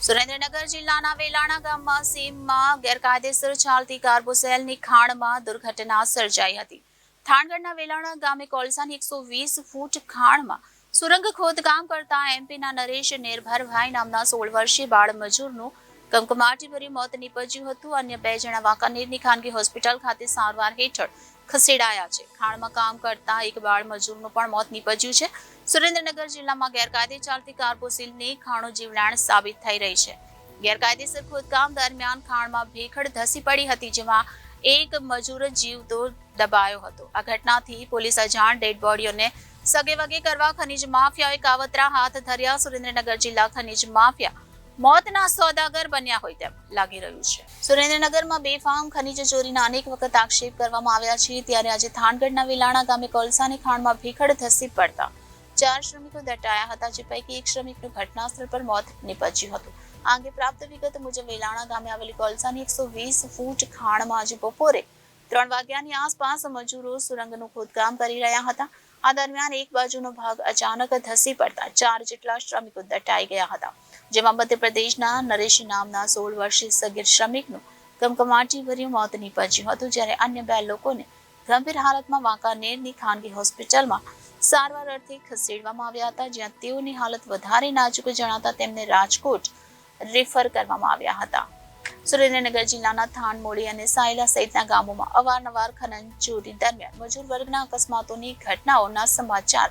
સુરેન્દ્રનગર જિલ્લાના વેલાણા ગામમાં સીમમાં ગેરકાયદેસર ચાલતી કાર્બોસેલની ખાણમાં દુર્ઘટના સર્જાઈ હતી. થાણગઢના વેલાણા ગામે કોલસાની 120 ફૂટ ખાણમાં સુરંગ ખોદકામ કરતા એમપીના નરેશ નિર્ભરભાઈ નામના 16 વર્ષીય બાળ મજૂરનું કમકમાટીભર્યું મોત નીપજ્યું હતું. અન્ય 2 જણા વાંકાનેરની ખાનગી હોસ્પિટલ ખાતે સારવાર હેઠળ ખસેડાયા છે. ખાણમાં કામ કરતા એક બાળ મજૂરનું પણ મોત નીપજ્યું છે. સુરેન્દ્રનગર જિલ્લામાં ગેરકાયદે ચાલતી કાર્બોસેલની ખાણો જીવલેણ સાબિત થઈ રહી છે. ગેરકાયદેસર ખોદકામ દરમિયાન ખાણમાં ભેખડ ધસી પડી હતી, જેમાં એક મજૂર જીવતો દબાયો હતો. આ ઘટનાથી પોલીસ અજાણ ડેડ બોડીઓને સગેવગે કરવા ખનીજ માફિયાએ કાવતરા હાથ ધર્યા. સુરેન્દ્રનગર જિલ્લા ખનીજ માફિયા મોતના સોદાગર બન્યા હોય તેમ લાગી રહ્યું છે. સુરેન્દ્રનગરમાં બેફામ ખનીજ ચોરીના અનેક વખત આક્ષેપ કરવામાં આવ્યા છે, ત્યારે આજે થાણગઢના વેલાણા ગામે કોલસાની ખાણમાં ભેખડ ધસી પડતા 4 શ્રમિકો દટાયા હતા, જે પૈકી એક શ્રમિકનું ઘટના સ્થળ પર મોત નીપજ્યું હતું. આ અંગે પ્રાપ્ત વિગત મુજબ વેલાણા ગામે આવેલી કોલસાની 120 ફૂટ ખાણમાં આજે બપોરે 3 વાગ્યાની આસપાસ મજૂરો સુરંગનું ખોદકામ કરી રહ્યા હતા. આ દરમિયાન એક બાજુનો ભાગ અચાનક ધસી પડતા 4 જેટલા શ્રમિકો દટાઈ ગયા હતા, જેમાં મધ્યપ્રદેશના નરેશ નામના 16 વર્ષીય સગીર શ્રમિકનું કમકમાટીભર્યું મોત નીપજ્યું હતું, જ્યારે અન્ય 2 લોકોને ગંભીર હાલતમાં વાંકાનેરની ખાનગી હોસ્પિટલમાં સારવાર અર્થે ખસેડવામાં આવ્યા હતા, જ્યાં તેઓની હાલત વધારે નાજુક જણાતા તેમને રાજકોટ રેફર કરવામાં આવ્યા હતા. સુરેન્દ્રનગર જિલ્લાના થાનમોડી અને સાયલા સહિતના ગામોમાં અવારનવાર ખનન ચોરી દરમિયાન મજૂર વર્ગના અકસ્માતોની ઘટનાઓના સમાચાર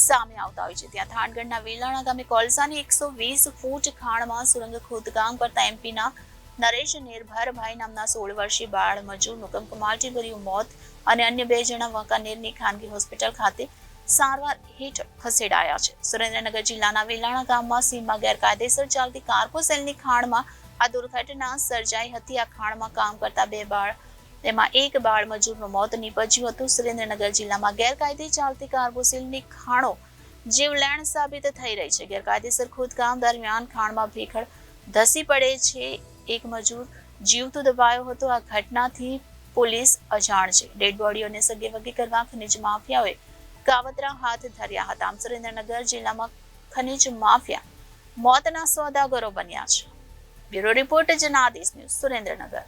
સામે આવતા હોય છે. ત્યાં થાનગઢના વેલાણા ગામે કોલસાની 120 ફૂટ ખાણમાં સુરંગ ખોદકામ કરતા એમપીના નરેશ નિર્ભરભાઈ નામના 16 વર્ષીય બાળ મજૂરનું કમકમાટીભર્યું મોત અને અન્ય 2 જણા વાંકાનેરની ખાનગી હોસ્પિટલ ખાતે સારવાર હેઠળ ખસેડાયા છે. સુરેન્દ્રનગર જિલ્લાના વેલાણા ગામમાં સીમમાં ગેરકાયદેસર ચાલતી કાર્બોસેલની ખાણમાં આ દુર્ઘટના સર્જાઈ હતી. આ ખાણમાં કામ કરતા 2 બાળ, તેમાં એક બાળ મજૂરનું મોત નીપજ્યું હતું. સુરેન્દ્રનગર જિલ્લામાં ગેરકાયદે ચાલતી કાર્બોસેલની ખાણો જીવલેણ સાબિત થઈ રહી છે. ગેરકાયદેસર ખોદકામ દરમિયાન ખાણમાં ભેખડ ધસી પડે છે. એક મજૂર જીવતો દબાયો હતો. આ ઘટનાથી પોલીસ અજાણ છે. ડેડ બોડીઓને સગેવગે કરવા ખનીજ માફિયાઓએ કાવતરા હાથ ધર્યા હતા. આમ સુરેન્દ્રનગર જિલ્લામાં ખનીજ માફિયા મોતના સોદાગરો બન્યા છે. Bureau report Janadesh news, Surendranagar.